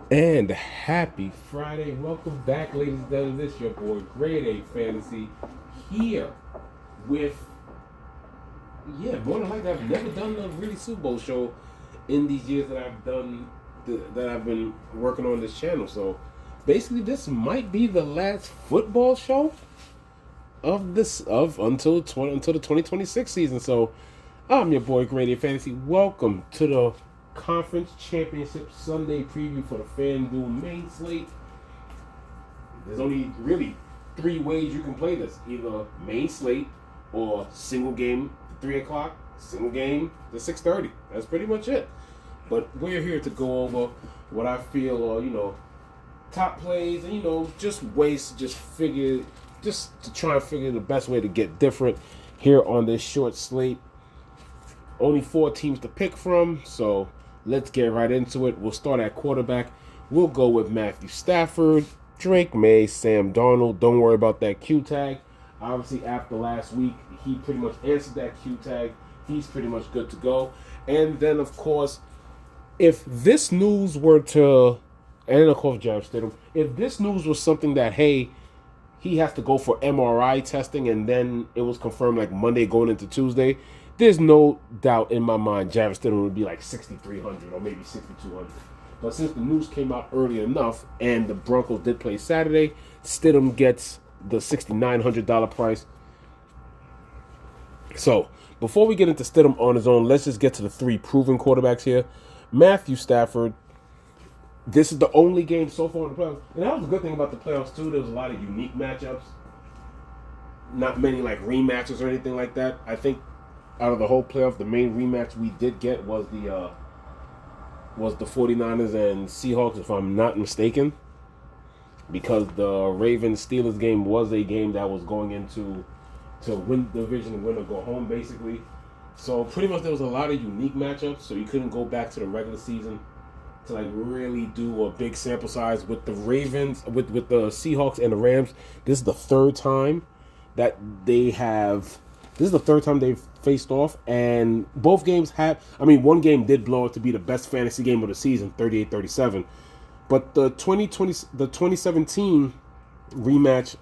And happy Friday. Welcome back, ladies and gentlemen. This is your boy, Grade A Fantasy, here with, more than likely, I've never done a really Super Bowl show in these years that I've been working on this channel. So basically, this might be the last football show until the 2026 season. So I'm your boy, Grady Fantasy. Welcome to the Conference Championship Sunday preview for the FanDuel main slate. There's only really three ways you can play this: either main slate or single game to 3 o'clock, single game to 6:30. That's pretty much it. But we're here to go over what I feel are top plays and just ways to just to try and figure the best way to get different here on this short slate. Only 4 teams to pick from, so let's get right into it. We'll start at quarterback. We'll go with Matthew Stafford, Drake May, Sam Darnold. Don't worry about that Q tag. Obviously, after last week, he pretty much answered that Q tag. He's pretty much good to go. And then, of course, if this news were to, and of course, Jarrett Stidham, if this news was something that, hey, he has to go for MRI testing, and then it was confirmed like Monday going into Tuesday, there's no doubt in my mind Jarrett Stidham would be like 6,300 or maybe 6,200. But since the news came out early enough and the Broncos did play Saturday, Stidham gets the $6,900 price. So before we get into Stidham on his own, let's just get to the three proven quarterbacks here. Matthew Stafford. This is the only game so far in the playoffs. And that was a good thing about the playoffs, too. There was a lot of unique matchups. Not many, like, rematches or anything like that. I think out of the whole playoff, the main rematch we did get was the 49ers and Seahawks, if I'm not mistaken. Because the Ravens-Steelers game was a game that was going into to win the division, win or go home, basically. So pretty much there was a lot of unique matchups, so you couldn't go back to the regular season to like really do a big sample size with the Ravens, with the Seahawks and the Rams. This is the third time that they have. This is the third time they've faced off, and both games have. I mean, one game did blow up to be the best fantasy game of the season, 38-37. But the 2017 rematch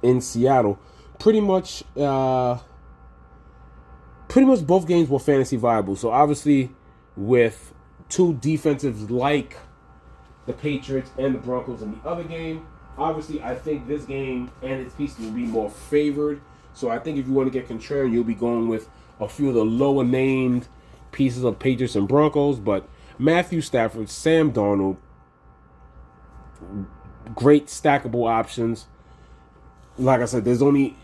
in Seattle, pretty much both games were fantasy viable. So obviously, with two defensives like the Patriots and the Broncos in the other game, obviously I think this game and its pieces will be more favored. So I think if you want to get contrarian, you'll be going with a few of the lower named pieces of Patriots and Broncos. But Matthew Stafford, Sam Darnold, great stackable options. Like I said, there's only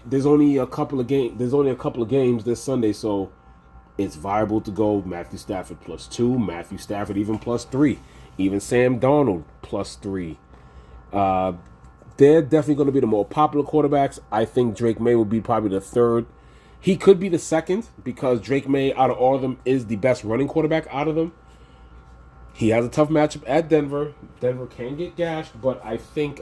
a couple of games this Sunday, so it's viable to go Matthew Stafford +2, Matthew Stafford even +3, even Sam Darnold +3. They're definitely going to be the more popular quarterbacks. I think Drake May will be probably the third. He could be the second because Drake May, out of all of them, is the best running quarterback out of them. He has a tough matchup at Denver. Denver can get gashed, but I think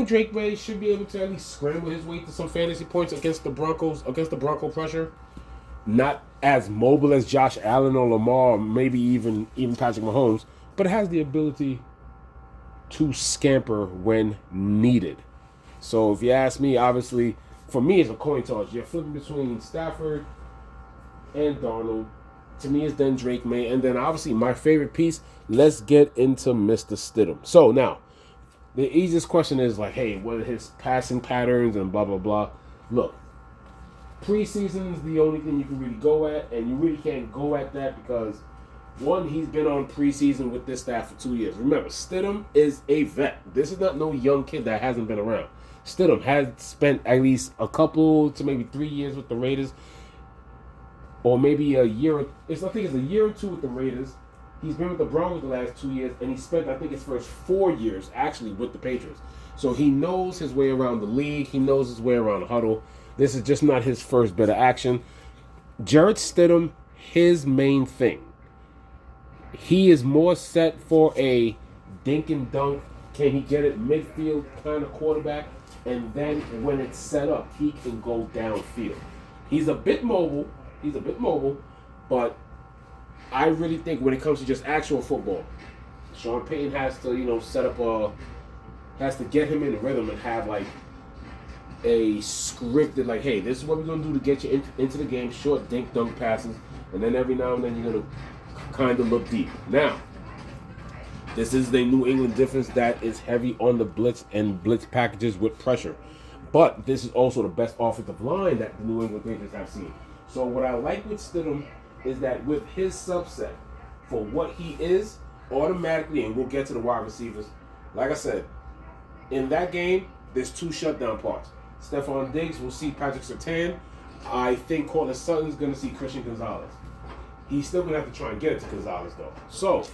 Drake May should be able to at least scramble his way to some fantasy points against the Broncos, against the Bronco pressure. Not as mobile as Josh Allen or Lamar, or maybe even Patrick Mahomes, but has the ability to scamper when needed. So if you ask me, obviously, for me it's a coin toss. You're flipping between Stafford and Darnold. To me, it's then Drake May. And then obviously my favorite piece, let's get into Mr. Stidham. So now, the easiest question is like, hey, what are his passing patterns and blah, blah, blah. Look, preseason is the only thing you can really go at, and you really can't go at that because, one, he's been on preseason with this staff for 2 years. Remember, Stidham is a vet. This is not no young kid that hasn't been around. Stidham has spent at least a couple to maybe 3 years with the Raiders, or maybe a year. I think it's a year or two with the Raiders. He's been with the Broncos the last 2 years, and he spent, I think, his first 4 years actually with the Patriots. So he knows his way around the league. He knows his way around the huddle. This is just not his first bit of action. Jarrett Stidham, his main thing, he is more set for a dink and dunk, can he get it midfield kind of quarterback, and then when it's set up, he can go downfield. He's a bit mobile, but I really think when it comes to just actual football, Sean Payton has to, has to get him in the rhythm and have like a scripted, like, hey, this is what we're gonna do to get you into the game. Short dink dunk passes, and then every now and then you're gonna kind of look deep. Now, this is the New England difference that is heavy on the blitz and blitz packages with pressure. But this is also the best offensive line that the New England Patriots have seen. So what I like with Stidham is that with his subset, for what he is, automatically, and we'll get to the wide receivers, like I said, in that game, there's 2 shutdown parts. Stephon Diggs will see Patrick Surtain. I think Cortland Sutton's going to see Christian Gonzalez. He's still going to have to try and get it to Gonzalez, though. So,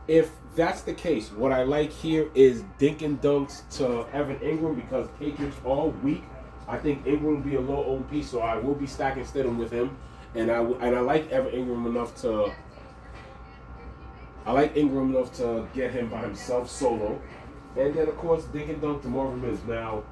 if that's the case, what I like here is dink and dunks to Evan Ingram because Patriots are weak. I think Ingram will be a low OP, so I will be stacking Stidham with him. And I like Evan Ingram enough to... I like Ingram enough to get him by himself solo. And then, of course, dink and dunk to Marvin Mims. Now,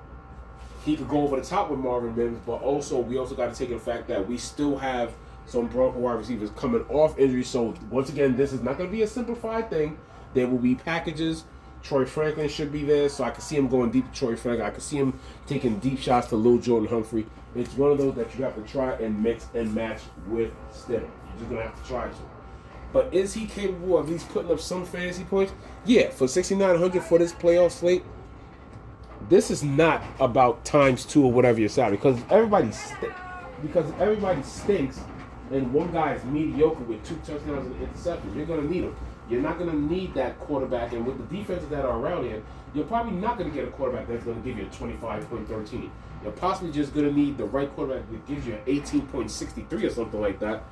he could go over the top with Marvin Mims, but we also got to take in the fact that we still have some Bronco wide receivers coming off injury. So, once again, this is not going to be a simplified thing. There will be packages. Troy Franklin should be there, so I can see him going deep to Troy Franklin. I can see him taking deep shots to Lil Jordan Humphrey. It's one of those that you have to try and mix and match with Stidham. You're just going to have to try to. But is he capable of at least putting up some fantasy points? Yeah, for 6,900 for this playoff slate, this is not about ×2 or whatever your salary because everybody stinks and one guy is mediocre with 2 touchdowns and interceptions. You're going to need him. You're not going to need that quarterback, and with the defenses that are around here, you're probably not going to get a quarterback that's going to give you a 25.13. You're possibly just going to need the right quarterback that gives you an 18.63 or something like that,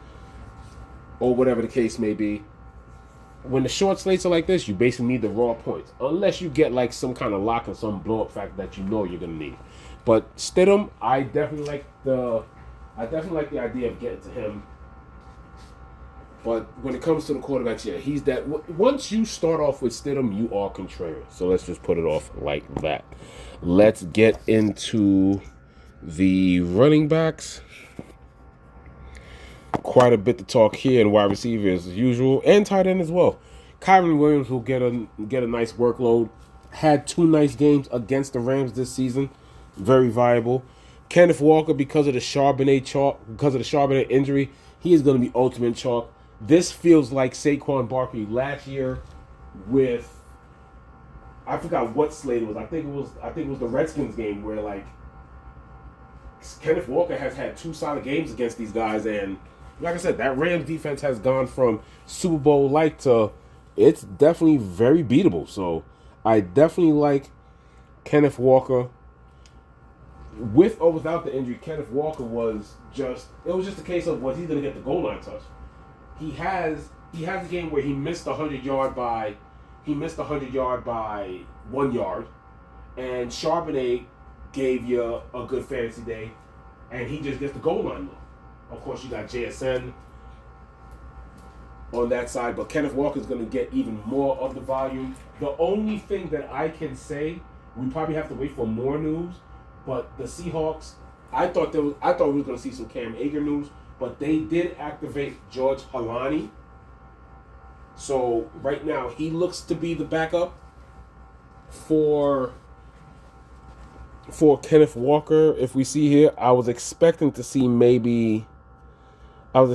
or whatever the case may be. When the short slates are like this, you basically need the raw points, unless you get like some kind of lock or some blow up factor that you know you're going to need. But Stidham, I definitely like the idea of getting to him. But when it comes to the quarterbacks, yeah, he's that. Once you start off with Stidham, you are Contreras. So let's just put it off like that. Let's get into the running backs. Quite a bit to talk here, and wide receiver as usual, and tight end as well. Kyron Williams will get a nice workload. Had 2 nice games against the Rams this season. Very viable. Kenneth Walker, because of the Charbonnet injury, he is going to be ultimate chalk. This feels like Saquon Barkley last year with, I forgot what slate it was. I think it was the Redskins game where like Kenneth Walker has had 2 solid games against these guys, and like I said, that Rams defense has gone from Super Bowl like to it's definitely very beatable. So I definitely like Kenneth Walker. With or without the injury, Kenneth Walker was just a case of was he going to get the goal line touch. He has a game where he missed 100 yard by 1 yard, and Charbonnet gave you a good fantasy day, and he just gets the goal line look. Of course, you got JSN on that side, but Kenneth Walker is going to get even more of the volume. The only thing that I can say, we probably have to wait for more news, but the Seahawks, I thought we were going to see some Cam Akers news, but they did activate George Halani. So right now he looks to be the backup for Kenneth Walker. If we see here, I was expecting to see maybe. There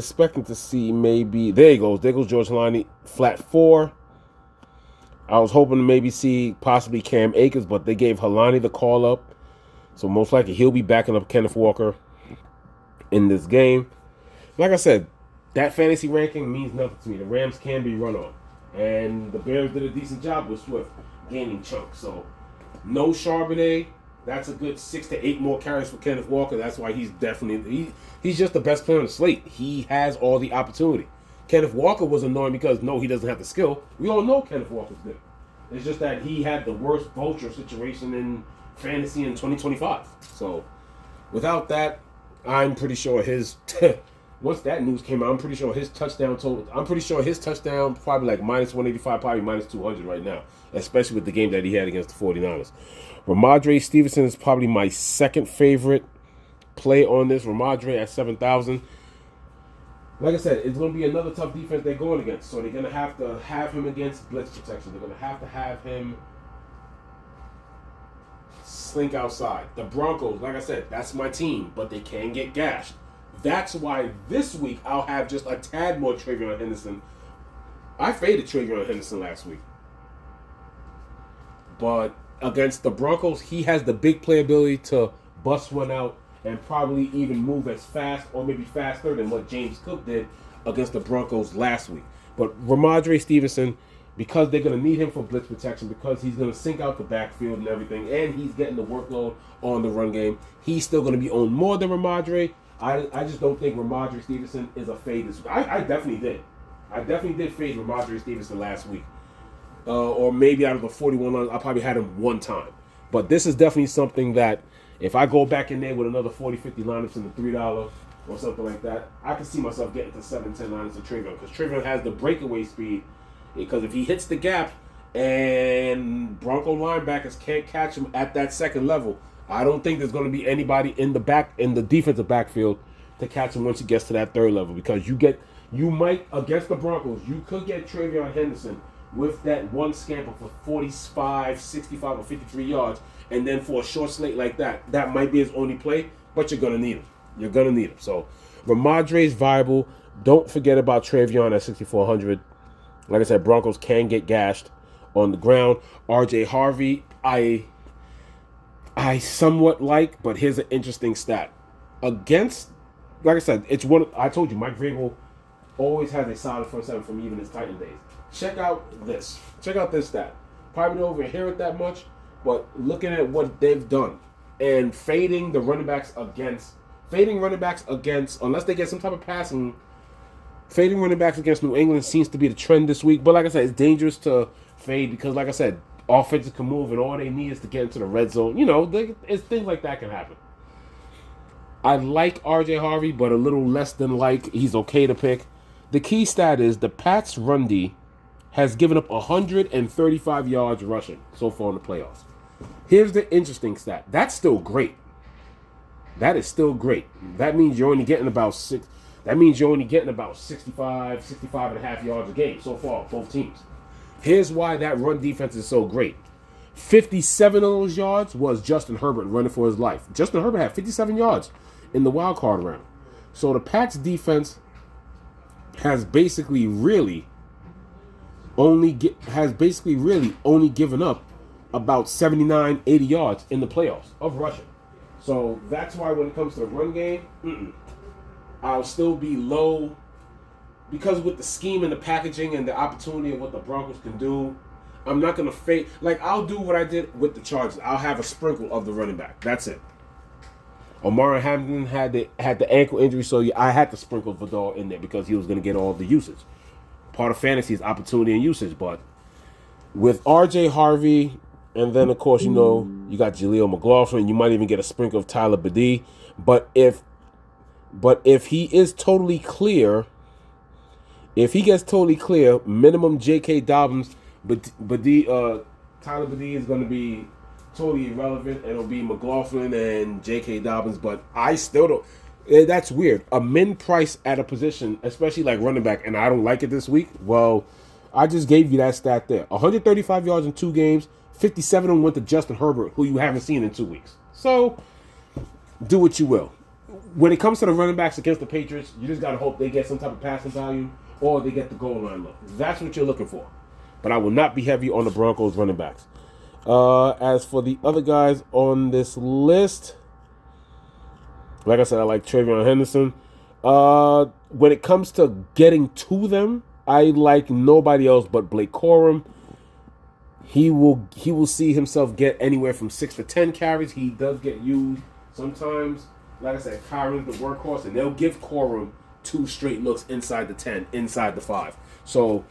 he goes. There goes George Halani, flat 4. I was hoping to maybe see possibly Cam Akers, but they gave Halani the call up. So most likely he'll be backing up Kenneth Walker in this game. Like I said, that fantasy ranking means nothing to me. The Rams can be run on. And the Bears did a decent job with Swift gaining chunks. So no Charbonnet. That's a good 6 to 8 more carries for Kenneth Walker. That's why he's definitely he's just the best player on the slate. He has all the opportunity. Kenneth Walker was annoying because no, he doesn't have the skill. We all know Kenneth Walker's good. It's just that he had the worst vulture situation in fantasy in 2025. So without that, I'm pretty sure his once that news came out, I'm pretty sure his touchdown probably like minus 185, probably minus 200 right now, especially with the game that he had against the 49ers. Ramondre Stevenson is probably my second favorite play on this. Ramondre at 7,000. like I said, it's going to be another tough defense they're going against. So they're going to have him against blitz protection. They're going to have him slink outside. The Broncos, like I said, that's my team, but they can get gashed. That's why this week I'll have just a tad more Travion Henderson. I faded Travion Henderson last week. But against the Broncos, he has the big playability to bust one out and probably even move as fast or maybe faster than what James Cook did against the Broncos last week. But Ramondre Stevenson, because they're going to need him for blitz protection, because he's going to sink out the backfield and everything, and he's getting the workload on the run game, he's still going to be owned more than Ramondre. I just don't think Ramondre Stevenson is a fade this week. I definitely did. I definitely did fade Ramondre Stevenson last week. Or maybe out of the 41 runs, I probably had him one time. But this is definitely something that if I go back in there with another 40, 50 lineups in the $3 or something like that, I can see myself getting to 7, 10 lineups of Travion. Because Travion has the breakaway speed. Because if he hits the gap and Bronco linebackers can't catch him at that second level, I don't think there's going to be anybody in the defensive backfield to catch him once he gets to that third level. Because you might, against the Broncos, you could get Travion Henderson with that one scamper for 45, 65, or 53 yards, and then for a short slate like that, that might be his only play, but you're going to need him. You're going to need him. So, Ramondre is viable. Don't forget about Travion at 6,400. Like I said, Broncos can get gashed on the ground. RJ Harvey, I somewhat like, but here's an interesting stat. Against, like I said, it's one. I told you, Mike Vrabel always has a solid front seven from even his Titan days. Check out this. Check out this stat. Probably don't over hear it that much, but looking at what they've done and fading running backs against, unless they get some type of passing, fading running backs against New England seems to be the trend this week. But like I said, it's dangerous to fade because, like I said, offenses can move and all they need is to get into the red zone. You know, it's things like that can happen. I like RJ Harvey, but a little less than like. He's okay to pick. The key stat is the Pats' run D has given up 135 yards rushing so far in the playoffs. Here's the interesting stat. That's still great. That is still great. That means you're only getting about 65 and a half yards a game so far, both teams. Here's why that run defense is so great. 57 of those yards was Justin Herbert running for his life. Justin Herbert had 57 yards in the wild card round. So the Pats defense has basically really only given up about 79, 80 yards in the playoffs of rushing. So that's why when it comes to the run game, I'll still be low because with the scheme and the packaging and the opportunity of what the Broncos can do, I'm not going to fade. Like, I'll do what I did with the Chargers. I'll have a sprinkle of the running back. That's it. Omar Hamden had the ankle injury, so I had to sprinkle Vidal in there because he was going to get all the usage. Part of fantasy is opportunity and usage, but with RJ Harvey, and then of course you got Jaleel McLaughlin, you might even get a sprinkle of Tyler Badie. But if he is totally clear, minimum J.K. Dobbins, but Tyler Badie is going to be totally irrelevant, and it'll be McLaughlin and J.K. Dobbins. But I still don't. That's weird. A min price at a position, especially like running back, and I don't like it this week. Well, I just gave you that stat there. 135 yards in 2 games. 57 of them went to Justin Herbert, who you haven't seen in 2 weeks. So, do what you will. When it comes to the running backs against the Patriots, you just got to hope they get some type of passing value or they get the goal line look. That's what you're looking for. But I will not be heavy on the Broncos running backs. As for the other guys on this list, like I said, I like Travion Henderson. When it comes to getting to them, I like nobody else but Blake Corum. He will see himself get anywhere from 6 to 10 carries. He does get used sometimes. Like I said, Kyron's the workhorse, and they'll give Corum 2 straight looks inside the 10, inside the 5. So,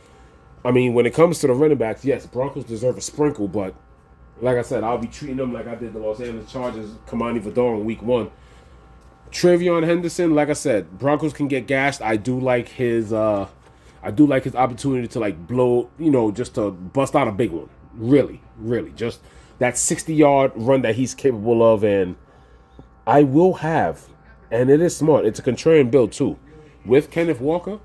I mean, when it comes to the running backs, yes, Broncos deserve a sprinkle, but like I said, I'll be treating them like I did the Los Angeles Chargers, Kamani Vidal in week 1. Travion Henderson, like I said, Broncos can get gashed. I do like his opportunity to like blow, just to bust out a big one. Really, really. Just that 60-yard run that he's capable of, and I will have, and it is smart. It's a contrarian build too. with Kenneth Walker,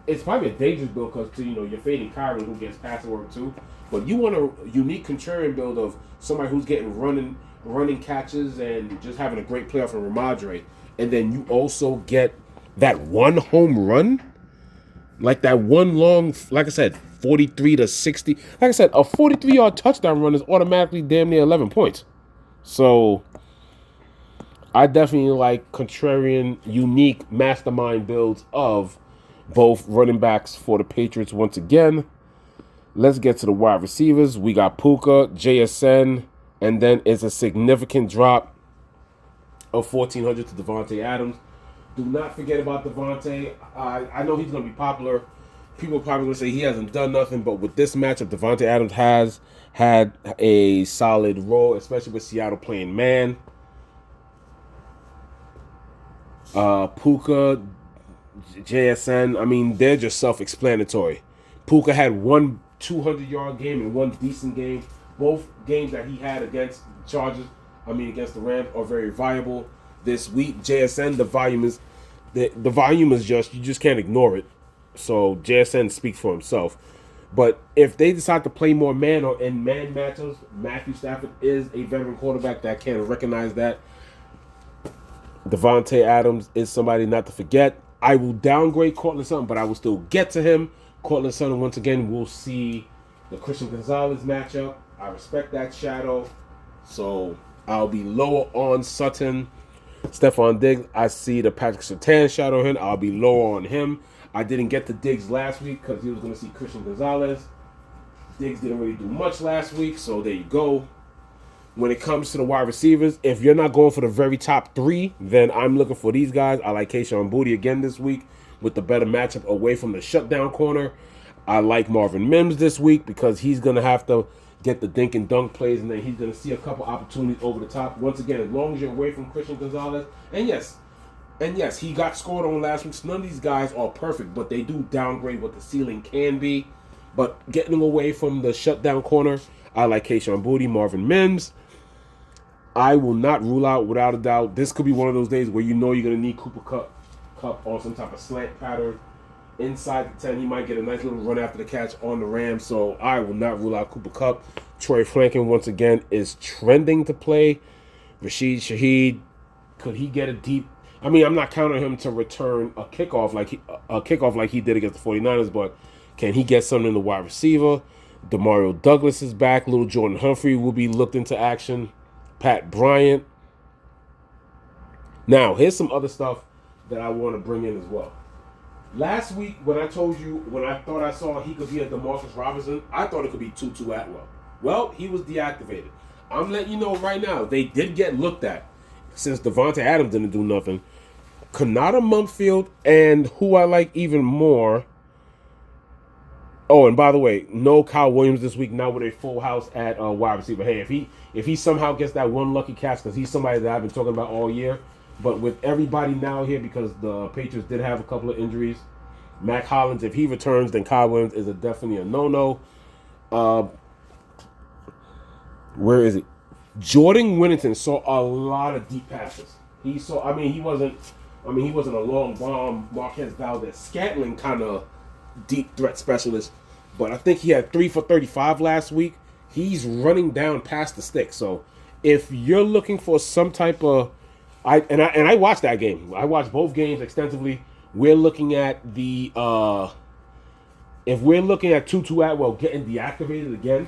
it's probably a dangerous build because you're fading Kyron who gets passing work too. But you want a unique contrarian build of somebody who's getting running catches and just having a great playoff in Ramadre, and then you also get that one home run, like that one long, like I said, 43 to 60. Like I said, a 43-yard touchdown run is automatically damn near 11 points. So I definitely like contrarian, unique mastermind builds of both running backs for the Patriots once again. Let's get to the wide receivers. We got Puka, JSN, and then it's a significant drop of 1,400 to Devontae Adams. Do not forget about Devontae. I know he's going to be popular. People probably going to say he hasn't done nothing, but with this matchup, Devontae Adams has had a solid role, especially with Seattle playing man. Puka, JSN, I mean, they're just self-explanatory. Puka had one 200-yard game and one decent game. Both games that he had against the Chargers, against the Rams, are very viable this week. JSN, the volume is just, you just can't ignore it. So JSN speaks for himself. But if they decide to play more man or in man matchups, Matthew Stafford is a veteran quarterback that can recognize that. Devontae Adams is somebody not to forget. I will downgrade Cortland Sutton, but I will still get to him. Cortland Sutton, once again, we'll see the Christian Gonzalez matchup. I respect that shadow. So I'll be lower on Sutton. Stephon Diggs, I see the Patrick Surtain shadow him. I'll be lower on him. I didn't get the Diggs last week because he was going to see Christian Gonzalez. Diggs didn't really do much last week, so there you go. When it comes to the wide receivers, if you're not going for the very top three, then I'm looking for these guys. I like Kayshon Boutte again this week with the better matchup away from the shutdown corner. I like Marvin Mims this week because he's going to have to get the dink and dunk plays, and then he's going to see a couple opportunities over the top. Once again, as long as you're away from Christian Gonzalez. And yes, he got scored on last week. So none of these guys are perfect, but they do downgrade what the ceiling can be. But getting away from the shutdown corner, I like Kayshon Boutte, Marvin Mims. I will not rule out, without a doubt, this could be one of those days where you're going to need Cooper Kupp on some type of slant pattern. Inside the 10, he might get a nice little run after the catch on the Rams, so I will not rule out Cooper Kupp. Troy Franklin, once again, is trending to play. Rashid Shaheed, could he get a deep... I'm not counting him to return a kickoff like he did against the 49ers, but can he get something in the wide receiver? Demario Douglas is back. Little Jordan Humphrey will be looked into action. Pat Bryant. Now, here's some other stuff that I want to bring in as well. Last week, when I told you, when I thought I saw he could be a DeMarcus Robinson, I thought it could be Tutu Atwell. Well, he was deactivated. I'm letting you know right now, they did get looked at since Devontae Adams didn't do nothing. Kanata Mumfield, and who I like even more. Oh, and by the way, no Kyle Williams this week, not with a full house at wide receiver. Hey, if he somehow gets that one lucky catch, because he's somebody that I've been talking about all year, but with everybody now here, because the Patriots did have a couple of injuries, Mac Hollins, if he returns, then Kyle Williams is definitely a no-no. Where is it? Jordan Whittington saw a lot of deep passes. He wasn't a long bomb, Marquez Valdez-Scantling kind of deep threat specialist, but I think he had 3 for 35 last week. He's running down past the stick. So if you're looking for some type of... I watched that game. I watched both games extensively. We're looking at the... if we're looking at Tutu Atwell getting deactivated again,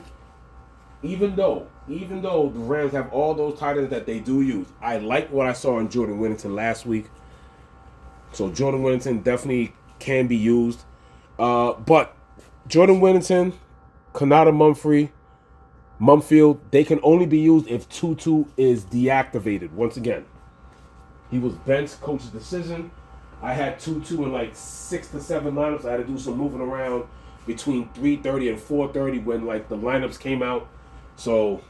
even though the Rams have all those tight ends that they do use, I like what I saw in Jordan Whittington last week. So Jordan Whittington definitely can be used. But Jordan Whittington, Kanata Mumfield, they can only be used if Tutu is deactivated. Once again, he was benched, coach's decision. I had Tutu in like 6 to 7 lineups. I had to do some moving around between 3:30 and 4:30 when like the lineups came out. So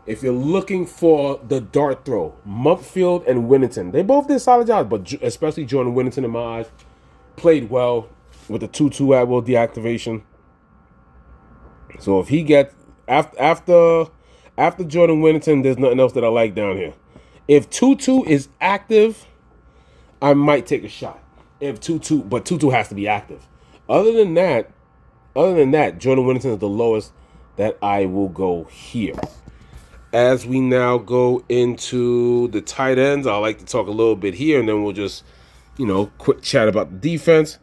if you're looking for the dart throw, Mumfield and Whittington, they both did solid jobs, but especially Jordan Whittington in my eyes played well with the Tutu Atwell deactivation. So if he gets after Jordan Whittington, there's nothing else that I like down here. If Tutu is active, I might take a shot. if Tutu has to be active. Other than that, Jordan Whittington is the lowest that I will go here. As we now go into the tight ends, I like to talk a little bit here, and then we'll just, quick chat about the defense.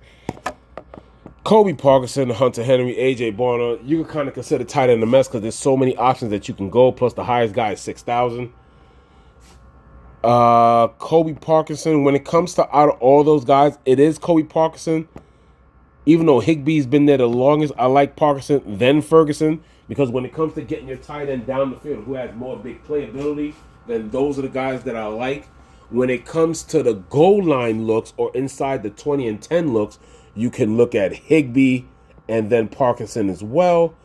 Kobe Parkinson, Hunter Henry, AJ Barner. You can kind of consider tight end a mess because there's so many options that you can go. Plus, the highest guy is 6,000. Kobe Parkinson. When it comes to out of all those guys, it is Kobe Parkinson. Even though Higbee's been there the longest, I like Parkinson, then Ferguson, because when it comes to getting your tight end down the field, who has more big playability, then those are the guys that I like. When it comes to the goal line looks or inside the 20 and 10 looks, you can look at Higbee and then Parkinson as well.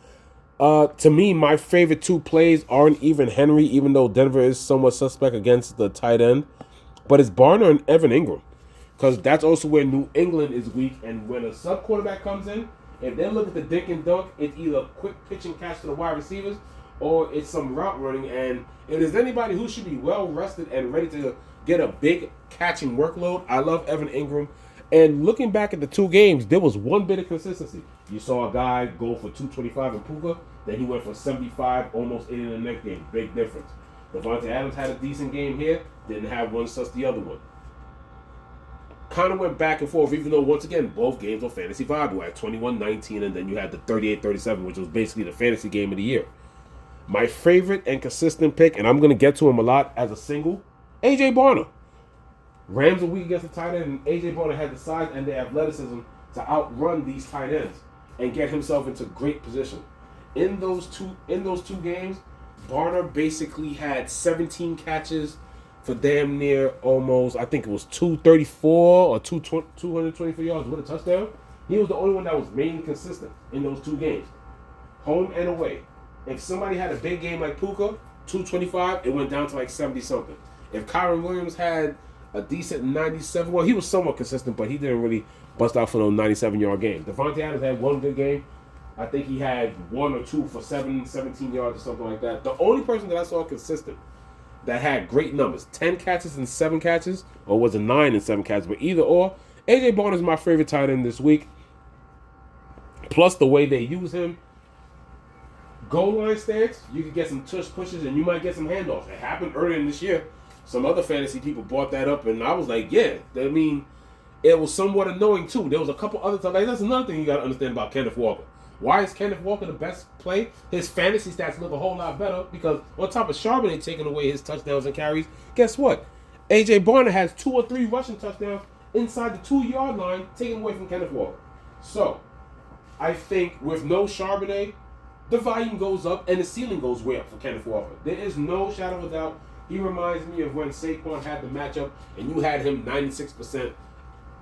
To me, my favorite two plays aren't even Henry, even though Denver is somewhat suspect against the tight end, but it's Barner and Evan Ingram. Because that's also where New England is weak. And when a sub quarterback comes in, if they look at the dink and dunk, it's either a quick pitch and catch to the wide receivers or it's some route running. And if there's anybody who should be well rested and ready to get a big catching workload, I love Evan Ingram. And looking back at the two games, there was one bit of consistency. You saw a guy go for 225 in Puka, then he went for 75, almost 80 in the next game. Big difference. Devontae Adams had a decent game here, didn't have one such the other one. Kind of went back and forth, even though, once again, both games were fantasy viable at 21-19, and then you had the 38-37, which was basically the fantasy game of the year. My favorite and consistent pick, and I'm going to get to him a lot as a single, A.J. Barner. Rams are weak against the tight end, and A.J. Barner had the size and the athleticism to outrun these tight ends and get himself into great position. In those two games, Barner basically had 17 catches for damn near almost, I think it was 234 or 224 yards with a touchdown. He was the only one that was mainly consistent in those two games, home and away. If somebody had a big game like Puka, 225, it went down to like 70-something. If Kyron Williams had a decent 97, well, he was somewhat consistent, but he didn't really bust out for those 97-yard games. Devontae Adams had one good game. I think he had one or two for 17 yards or something like that. The only person that I saw consistent that had great numbers, 10 catches and 7 catches, or was it 9 and 7 catches, but either or, A.J. Barner is my favorite tight end this week. Plus the way they use him. Goal line stance, you could get some tush pushes and you might get some handoffs. It happened earlier in this year. Some other fantasy people brought that up, and I was like, yeah. I mean, it was somewhat annoying too. There was a couple other times. Like, that's another thing you got to understand about Kenneth Walker. Why is Kenneth Walker the best play? His fantasy stats look a whole lot better because on top of Charbonnet taking away his touchdowns and carries, guess what? A.J. Barner has 2 or 3 rushing touchdowns inside the 2-yard line taken away from Kenneth Walker. So, I think with no Charbonnet, the volume goes up and the ceiling goes way up for Kenneth Walker. There is no shadow of a doubt. He reminds me of when Saquon had the matchup and you had him 96%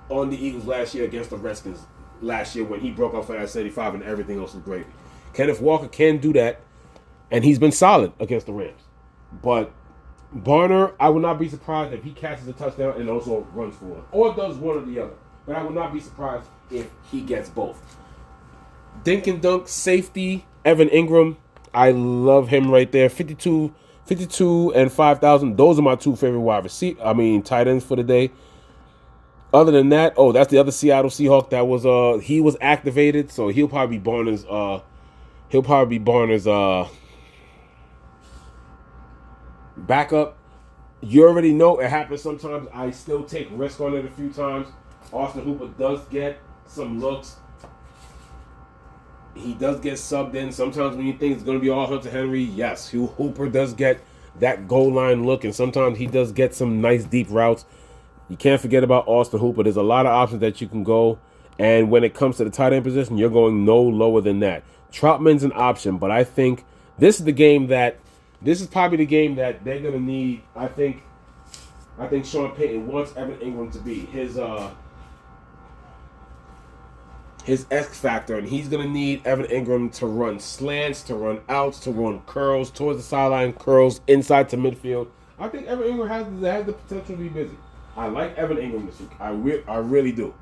on the Eagles last year against the Redskins last year when he broke out for that 75 and everything else was gravy. Kenneth Walker can do that, and he's been solid against the Rams. But Barner, I would not be surprised if he catches a touchdown and also runs for one, or does one or the other. But I would not be surprised if he gets both. Dink and dunk, safety, Evan Ingram. I love him right there. 52 and 5,000. Those are my two favorite tight ends for the day. Other than that, that's the other Seattle Seahawk that was he was activated, so he'll probably be Barner's backup. You already know it happens sometimes. I still take risk on it a few times. Austin Hooper does get some looks. He does get subbed in. Sometimes when you think it's going to be all Hunter Henry, yes, Hooper does get that goal line look, and sometimes he does get some nice deep routes. You can't forget about Austin Hooper. There's a lot of options that you can go. And when it comes to the tight end position, you're going no lower than that. Troutman's an option, but I think this is probably the game that they're going to need. I think Sean Payton wants Evan Ingram to be his X factor, and he's going to need Evan Ingram to run slants, to run outs, to run curls, towards the sideline, curls, inside to midfield. I think Evan Ingram has the potential to be busy. I like Evan Ingram this week. I really do.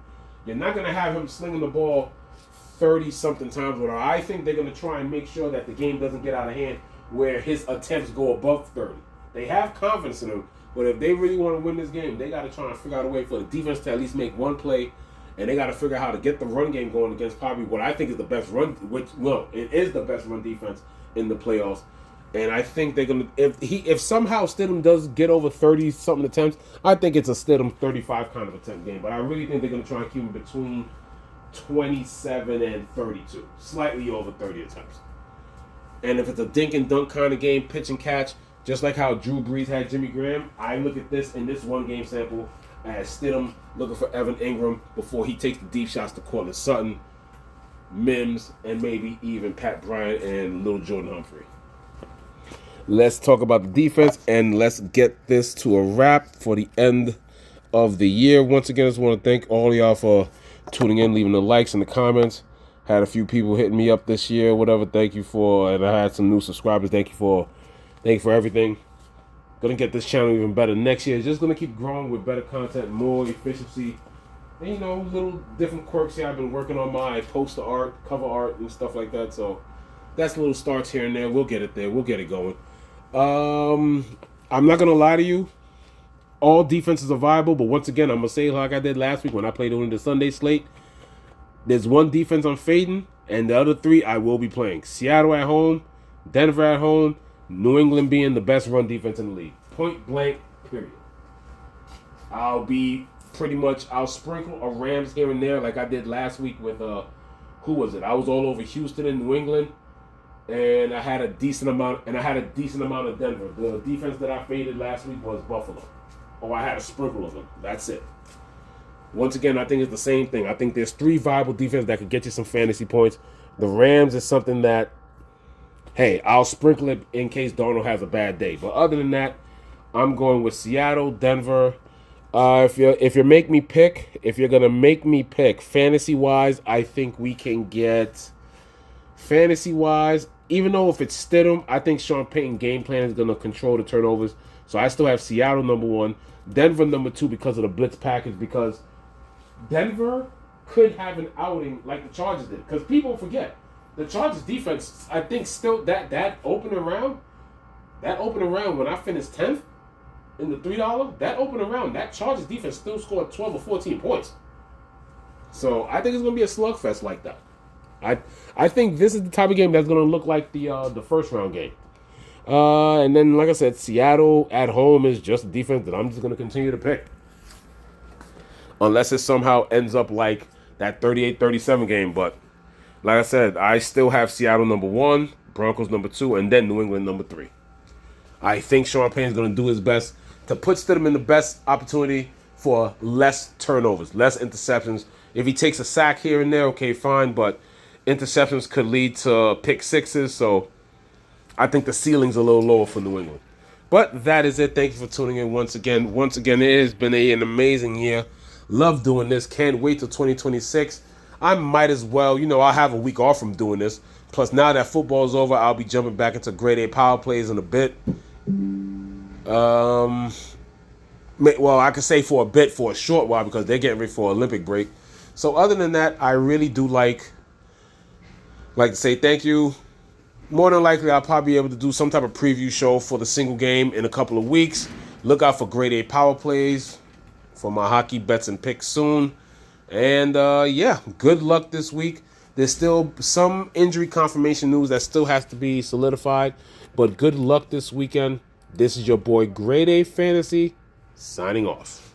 You're not going to have him slinging the ball 30-something times, but I think they're going to try and make sure that the game doesn't get out of hand where his attempts go above 30. They have confidence in him, But if they really want to win this game, they got to try and figure out a way for the defense to at least make one play, and they got to figure out how to get the run game going against probably what I think is the best run, it is the best run defense in the playoffs. And I think they're gonna if somehow Stidham does get over 30-something attempts, I think it's a Stidham 35 kind of attempt game. But I really think they're gonna try and keep him between 27 and 32, slightly over 30 attempts. And if it's a dink and dunk kind of game, pitch and catch, just like how Drew Brees had Jimmy Graham, I look at this in this one game sample as Stidham looking for Evan Ingram before he takes the deep shots to Cortland Sutton, Mims, and maybe even Pat Bryant and Little Jordan Humphrey. Let's talk about the defense, and let's get this to a wrap for the end of the year. Once again, I just want to thank all of y'all for tuning in, leaving the likes and the comments. Had a few people hitting me up this year, whatever. Thank you for, and I had some new subscribers. Thank you for everything. Gonna get this channel even better next year. Just gonna keep growing with better content, more efficiency, and little different quirks here. I've been working on my poster art, cover art, and stuff like that. So that's little starts here and there. We'll get it there. We'll get it going. I'm not gonna lie to you. All defenses are viable, but once again, I'm gonna say like I did last week when I played on the Sunday slate. There's one defense I'm fading, and the other three I will be playing. Seattle at home, Denver at home, New England being the best run defense in the league. Point blank, period. I'll sprinkle a Rams here and there like I did last week with who was it? I was all over Houston and New England. And I had a decent amount of Denver. The defense that I faded last week was Buffalo. I had a sprinkle of them. That's it. Once again, I think it's the same thing. I think there's three viable defenses that could get you some fantasy points. The Rams is something that, hey, I'll sprinkle it in case Darnold has a bad day. But other than that, I'm going with Seattle, Denver. If you're gonna make me pick fantasy wise, I think we can get fantasy wise. Even though if it's Stidham, I think Sean Payton game plan is going to control the turnovers. So I still have Seattle number 1, Denver number 2 because of the blitz package. Because Denver could have an outing like the Chargers did. Because people forget, the Chargers defense, I think still that opening round when I finished 10th in the $3, that opening round, that Chargers defense still scored 12 or 14 points. So I think it's going to be a slugfest like that. I think this is the type of game that's going to look like the first round game. And then, like I said, Seattle at home is just a defense that I'm just going to continue to pick. Unless it somehow ends up like that 38-37 game. But, like I said, I still have Seattle number 1, Broncos number 2, and then New England number 3. I think Sean Payton's going to do his best to put Stidham in the best opportunity for less turnovers, less interceptions. If he takes a sack here and there, okay, fine, but interceptions could lead to pick sixes, so I think the ceiling's a little lower for New England. But that is it. Thank you for tuning in once again. Once again, it has been an amazing year. Love doing this. Can't wait till 2026. I might as well, I'll have a week off from doing this. Plus, now that football's over, I'll be jumping back into grade A power plays in a bit. Well, I could say for a short while because they're getting ready for Olympic break. So other than that, I really do like to say thank you. More than likely, I'll probably be able to do some type of preview show for the single game in a couple of weeks. Look out for grade A power plays for my hockey bets and picks soon. And, good luck this week. There's still some injury confirmation news that still has to be solidified. But good luck this weekend. This is your boy, Grade A Fantasy, signing off.